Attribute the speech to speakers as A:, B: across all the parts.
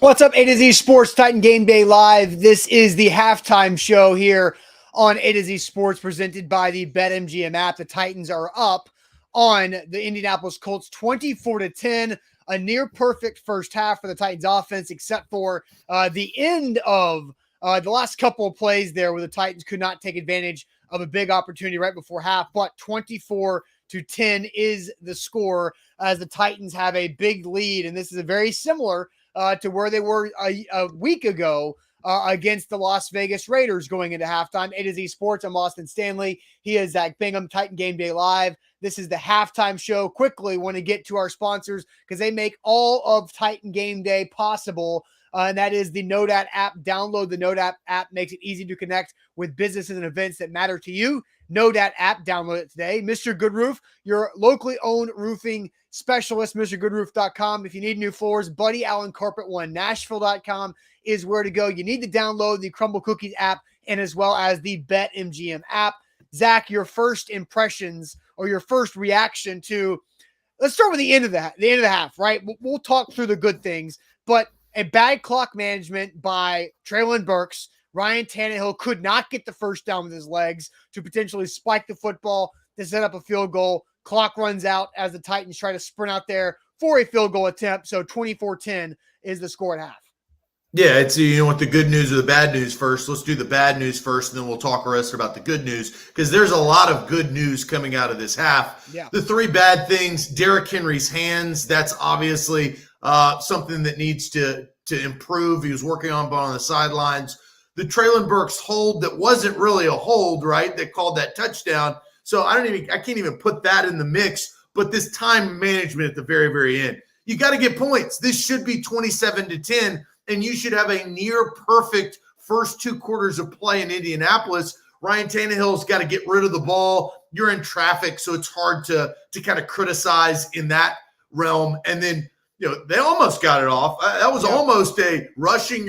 A: What's up, A to Z Sports Titan Game Day Live? This is the halftime show here on A to Z Sports presented by the BetMGM app. The Titans are up on the Indianapolis Colts 24-10, a near perfect first half for the Titans offense, except for the end of the last couple of plays there where the Titans could not take advantage of a big opportunity right before half, but 24-10 is the score as the Titans have a big lead, and this is a very similar to where they were a week ago against the Las Vegas Raiders going into halftime. A to Z Sports, I'm Austin Stanley. He is Zach Bingham, Titan Game Day Live. This is the halftime show. Quickly want to get to our sponsors because they make all of Titan Game Day possible. And that is the NoDat app. Download the NoDat app. Makes it easy to connect with businesses and events that matter to you. NoDat app. Download it today. Mr. Good Roof, your locally owned roofing specialist, MrGoodRoof.com. If you need new floors, Buddy Allen Carpet One, Nashville.com is where to go. You need to download the Crumble Cookies app and as well as the BetMGM app. Zach, your first impressions or your first reaction to, let's start with the end of the half, right? We'll talk through the good things, but a bad clock management by Treylon Burks. Ryan Tannehill could not get the first down with his legs to potentially spike the football to set up a field goal. Clock runs out as the Titans try to sprint out there for a field goal attempt. So 24-10 is the score at half.
B: Yeah, it's, you want the good news or the bad news first. Let's do the bad news first, and then we'll talk the rest about the good news because there's a lot of good news coming out of this half.
A: Yeah.
B: The three bad things, Derrick Henry's hands, that's obviously something that needs to improve. He was working on the sidelines. The Treylon Burks hold that wasn't really a hold, right? They called that touchdown. So I can't even put that in the mix, but this time management at the very, very end. You got to get points. This should be 27-10, and you should have a near perfect first two quarters of play in Indianapolis. Ryan Tannehill's got to get rid of the ball. You're in traffic, so it's hard to kind of criticize in that realm. And then, they almost got it off. That was almost a rushing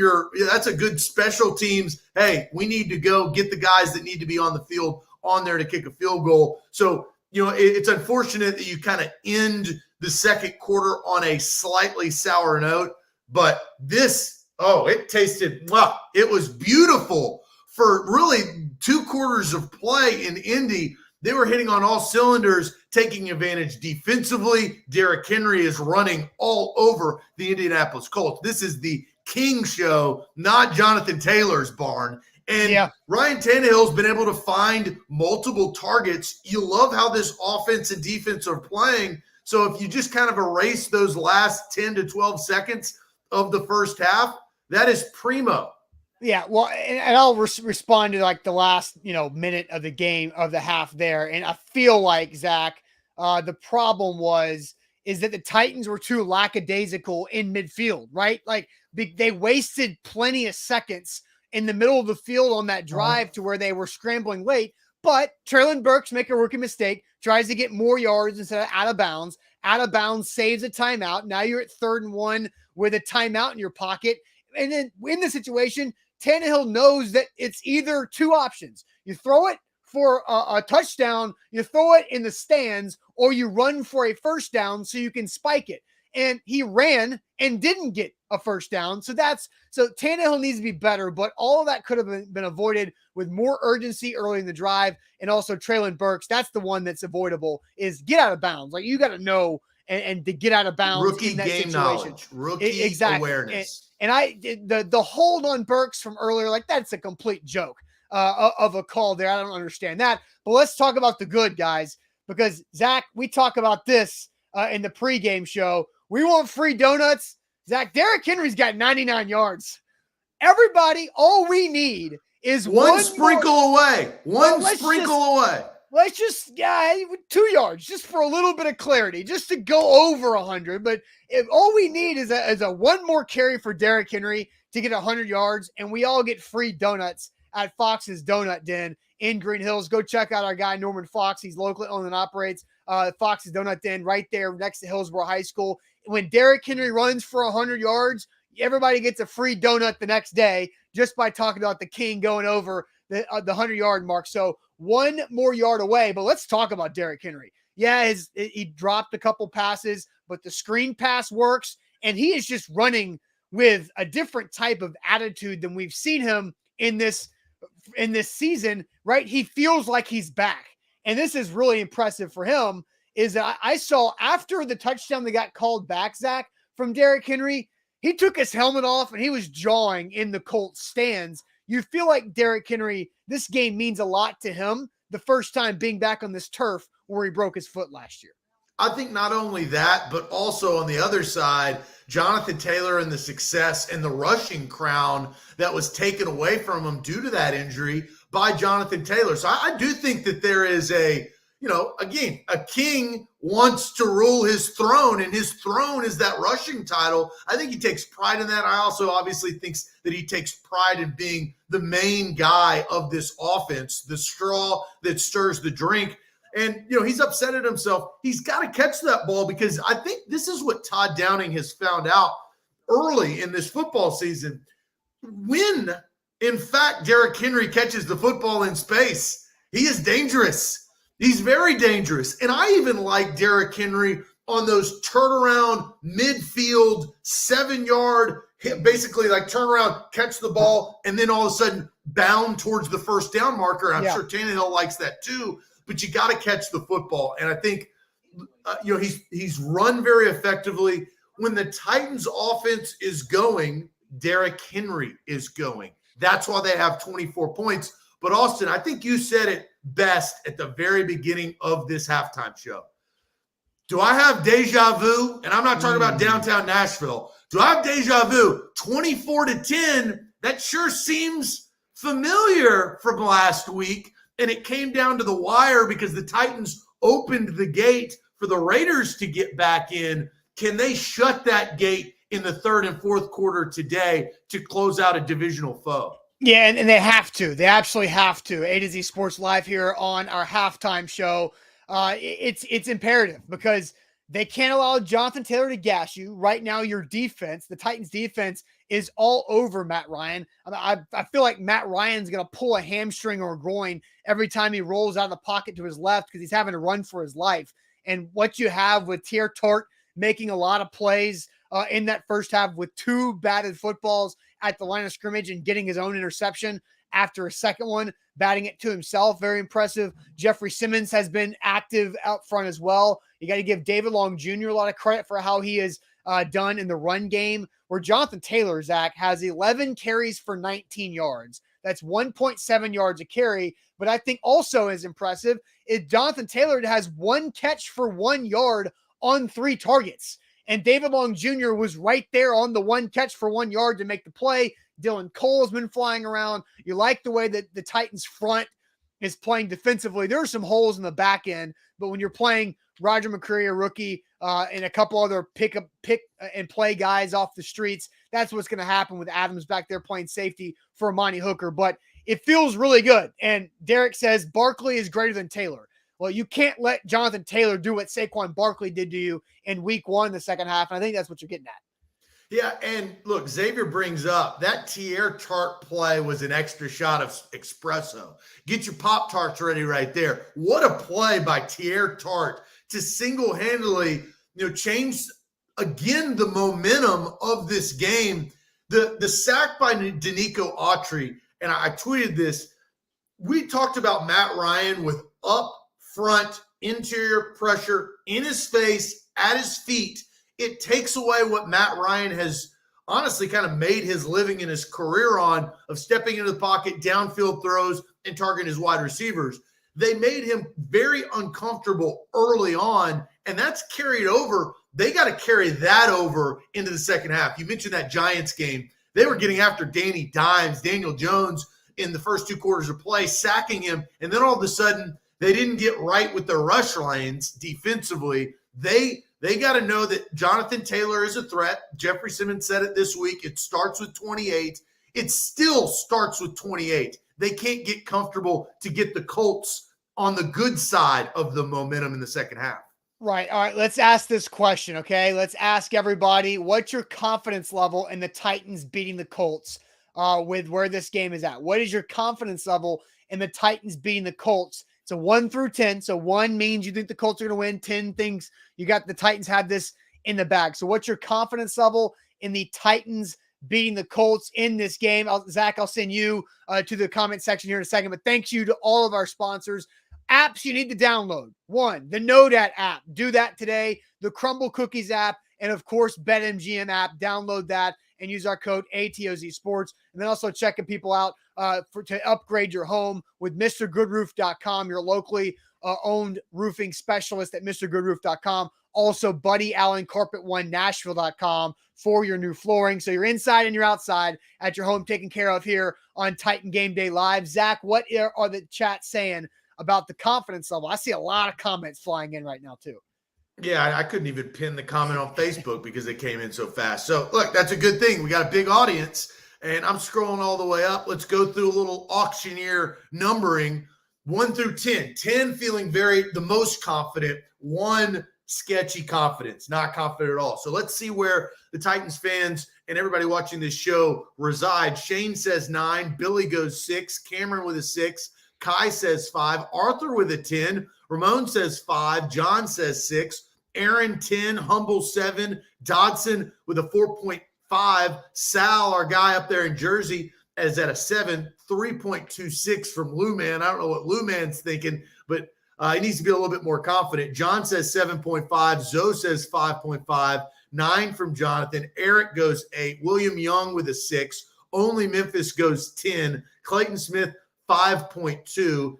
B: that's a good special teams. Hey, we need to go get the guys that need to be on the field on there to kick a field goal. So, it's unfortunate that you kind of end the second quarter on a slightly sour note, but it tasted, it was beautiful for really 2 quarters of play in Indy. They were hitting on all cylinders, taking advantage defensively. Derrick Henry is running all over the Indianapolis Colts. This is the King show, not Jonathan Taylor's barn. And Ryan Tannehill's been able to find multiple targets. You love how this offense and defense are playing. So if you just kind of erase those last 10 to 12 seconds of the first half, that is primo.
A: Yeah, well, and I'll respond to like the last, minute of the game of the half there. And I feel like, Zach, the problem is that the Titans were too lackadaisical in midfield, right? Like they wasted plenty of seconds in the middle of the field on that drive to where they were scrambling late. But Treylon Burks make a rookie mistake, tries to get more yards instead of out of bounds. Out of bounds saves a timeout. Now you're at 3rd and 1 with a timeout in your pocket. And then in the situation, Tannehill knows that it's either two options. You throw it for a touchdown, you throw it in the stands, or you run for a first down so you can spike it. And he ran and didn't get a first down. So Tannehill needs to be better, but all of that could have been avoided with more urgency early in the drive. And also Treylon Burks, that's the one that's avoidable, is get out of bounds. Like you got to know and to get out of bounds.
B: Rookie
A: in that
B: game
A: situation.
B: Knowledge, rookie awareness.
A: And the hold on Burks from earlier, like that's a complete joke of a call there. I don't understand that. But let's talk about the good, guys, because Zach, we talk about this in the pregame show. We want free donuts. Zach, Derrick Henry's got 99 yards. Everybody, all we need is
B: one sprinkle away. Away.
A: Let's just 2 yards, just for a little bit of clarity, just to go over 100. But all we need is a one more carry for Derrick Henry to get 100 yards, and we all get free donuts at Fox's Donut Den in Green Hills. Go check out our guy Norman Fox. He's locally owned and operates Fox's Donut Den right there next to Hillsborough High School. When Derrick Henry runs for 100 yards, everybody gets a free donut the next day just by talking about the King going over the 100-yard mark. So one more yard away, but let's talk about Derrick Henry. Yeah, he dropped a couple passes, but the screen pass works, and he is just running with a different type of attitude than we've seen him in this season, right? He feels like he's back. And this is really impressive for him, is that I saw after the touchdown that got called back, Zach, from Derrick Henry, he took his helmet off and he was jawing in the Colts stands. You feel like Derrick Henry, this game means a lot to him, the first time being back on this turf where he broke his foot last year.
B: I think not only that, but also on the other side, Jonathan Taylor and the success and the rushing crown that was taken away from him due to that injury by Jonathan Taylor. So I do think that there is again, a king wants to rule his throne, and his throne is that rushing title. I think he takes pride in that. I also obviously think that he takes pride in being the main guy of this offense, the straw that stirs the drink. And, he's upset at himself. He's got to catch that ball, because I think this is what Todd Downing has found out early in this football season. When, in fact, Derrick Henry catches the football in space, he is dangerous. He's very dangerous. And I even like Derrick Henry on those turnaround midfield 7-yard, basically like turn around, catch the ball, and then all of a sudden bound towards the first down marker. I'm sure Tannehill likes that too. But you got to catch the football. And I think, he's run very effectively. When the Titans offense is going, Derrick Henry is going. That's why they have 24 points. But Austin, I think you said it best at the very beginning of this halftime show. Do I have deja vu? And I'm not talking about downtown Nashville. Do I have deja vu? 24-10. That sure seems familiar from last week. And it came down to the wire because the Titans opened the gate for the Raiders to get back in. Can they shut that gate in the third and fourth quarter today to close out a divisional foe?
A: Yeah, and they have to. They absolutely have to. A to Z Sports Live here on our halftime show. It's imperative because they can't allow Jonathan Taylor to gas you. Right now, your defense, the Titans defense, is all over Matt Ryan. I feel like Matt Ryan's going to pull a hamstring or a groin every time he rolls out of the pocket to his left because he's having to run for his life. And what you have with Tier Tart making a lot of plays in that first half with 2 batted footballs at the line of scrimmage and getting his own interception after a second one, batting it to himself. Very impressive. Jeffrey Simmons has been active out front as well. You got to give David Long Jr. a lot of credit for how he has done in the run game, where Jonathan Taylor, Zach, has 11 carries for 19 yards. That's 1.7 yards a carry. But I think also as impressive is Jonathan Taylor has 1 catch for 1 yard on 3 targets. And David Long Jr. was right there on the 1 catch for 1 yard to make the play. Dylan Cole's been flying around. You like the way that the Titans front is playing defensively. There are some holes in the back end, but when you're playing Roger McCreary, a rookie, and a couple other pick and play guys off the streets, that's what's going to happen with Adams back there playing safety for Amani Hooker. But it feels really good. And Derrick says Barkley is greater than Taylor. Well, you can't let Jonathan Taylor do what Saquon Barkley did to you in week 1, the second half. And I think that's what you're getting at.
B: Yeah, and look, Xavier brings up that Tier Tart play was an extra shot of espresso. Get your Pop-Tarts ready right there. What a play by Tier Tart to single-handedly, change again the momentum of this game. The sack by Danico Autry, and I tweeted this. We talked about Matt Ryan with up front interior pressure in his face, at his feet. It takes away what Matt Ryan has honestly kind of made his living in his career on, of stepping into the pocket, downfield throws, and targeting his wide receivers. They made him very uncomfortable early on, and that's carried over. They got to carry that over into the second half. You mentioned that Giants game. They were getting after Danny Dimes, Daniel Jones in the first 2 quarters of play, sacking him, and then all of a sudden they didn't get right with their rush lanes defensively. They got to know that Jonathan Taylor is a threat. Jeffrey Simmons said it this week. It starts with 28. It still starts with 28. They can't get comfortable to get the Colts on the good side of the momentum in the second half.
A: Right. All right. Let's ask this question, okay? Let's ask everybody, what's your confidence level in the Titans beating the Colts with where this game is at? What is your confidence level in the Titans beating the Colts? It's a 1 through 10. So 1 means you think the Colts are going to win. 10 things you got the Titans have this in the bag. So what's your confidence level in the Titans beating the Colts in this game. Zach, I'll send you to the comment section here in a second, but thanks you to all of our sponsors. Apps you need to download. One, the Nodat app. Do that today. The Crumble Cookies app, and of course, BetMGM app. Download that and use our code ATOZ Sports. And then also checking people out to upgrade your home with MrGoodRoof.com, your locally owned roofing specialist at MrGoodRoof.com. Also, Buddy Allen, Carpet One, Nashville.com for your new flooring. So you're inside and you're outside at your home taken care of here on Titan Game Day Live. Zach, what are the chat saying about the confidence level? I see a lot of comments flying in right now, too.
B: Yeah, I couldn't even pin the comment on Facebook because it came in so fast. So, look, that's a good thing. We got a big audience, and I'm scrolling all the way up. Let's go through a little auctioneer numbering, 1 through 10. 10 feeling the most confident, 1 sketchy confidence, not confident at all. So let's see where the Titans fans and everybody watching this show reside. Shane says 9, Billy goes 6, Cameron with a 6, Kai says 5, Arthur with a 10, Ramon says 5, John says 6, Aaron 10, Humble 7, Dodson with a 4.5, Sal, our guy up there in Jersey, is at a 7, 3.26 from Lou Man. I don't know what Lou Man's thinking, but he needs to be a little bit more confident. John says 7.5, Zoe says 5.5, 9 from Jonathan, Eric goes 8, William Young with a 6, Only Memphis goes 10, Clayton Smith 5.2,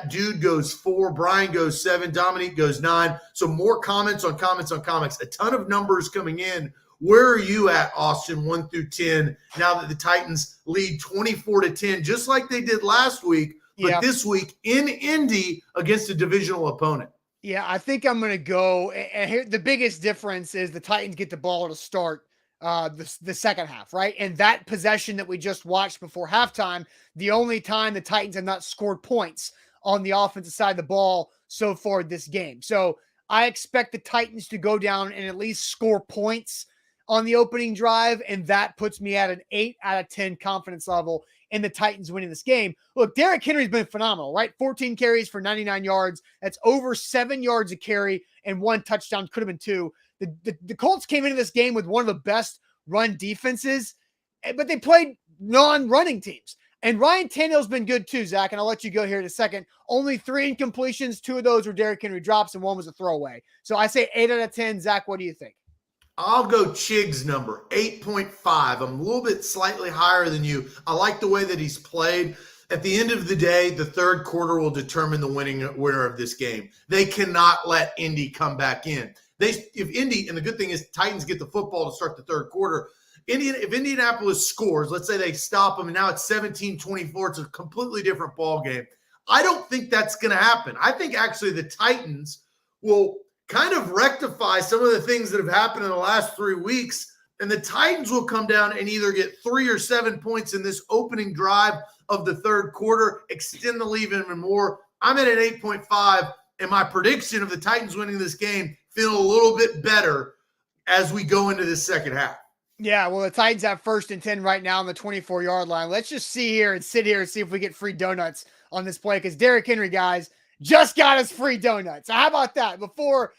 B: Dude goes 4, Brian goes 7, Dominique goes 9. So more comments on comments on comments. A ton of numbers coming in. Where are you at, Austin, 1 through 10, now that the Titans lead 24-10, just like they did last week, but this week in Indy against a divisional opponent?
A: Yeah, I think I'm going to go. And here, the biggest difference is the Titans get the ball to start the second half, right? And that possession that we just watched before halftime, the only time the Titans have not scored points on the offensive side of the ball so far this game. So I expect the Titans to go down and at least score points on the opening drive, and that puts me at an 8 out of 10 confidence level in the Titans winning this game. Look, Derrick Henry's been phenomenal, right? 14 carries for 99 yards. That's over 7 yards a carry and 1 touchdown. Could have been 2. The Colts came into this game with one of the best run defenses, but they played non-running teams. And Ryan Tannehill's been good too, Zach, and I'll let you go here in a second. Only 3 incompletions. 2 of those were Derrick Henry drops, and 1 was a throwaway. So I say 8 out of 10. Zach, what do you think?
B: I'll go Chig's number, 8.5. I'm a little bit slightly higher than you. I like the way that he's played. At the end of the day, the third quarter will determine the winner of this game. They cannot let Indy come back in. If Indy, and the good thing is Titans get the football to start the third quarter. If Indianapolis scores, let's say they stop them, and now it's 17-24, it's a completely different ball game. I don't think that's going to happen. I think actually the Titans will kind of rectify some of the things that have happened in the last 3 weeks, and the Titans will come down and either get 3 or 7 points in this opening drive of the third quarter, extend the lead even more. I'm at an 8.5, and my prediction of the Titans winning this game feel a little bit better as we go into this second half.
A: Yeah, well, the Titans have 1st and 10 right now on the 24-yard line. Let's just sit here and see if we get free donuts on this play, because Derrick Henry, guys, just got us free donuts. So how about that? Before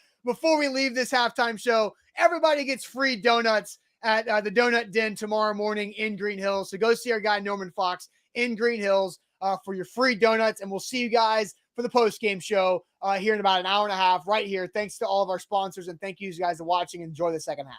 A: we leave this halftime show, everybody gets free donuts at the Donut Den tomorrow morning in Green Hills. So go see our guy Norman Fox in Green Hills for your free donuts, and we'll see you guys for the post-game show here in about an hour and a half right here. Thanks to all of our sponsors, and thank you guys for watching. Enjoy the second half.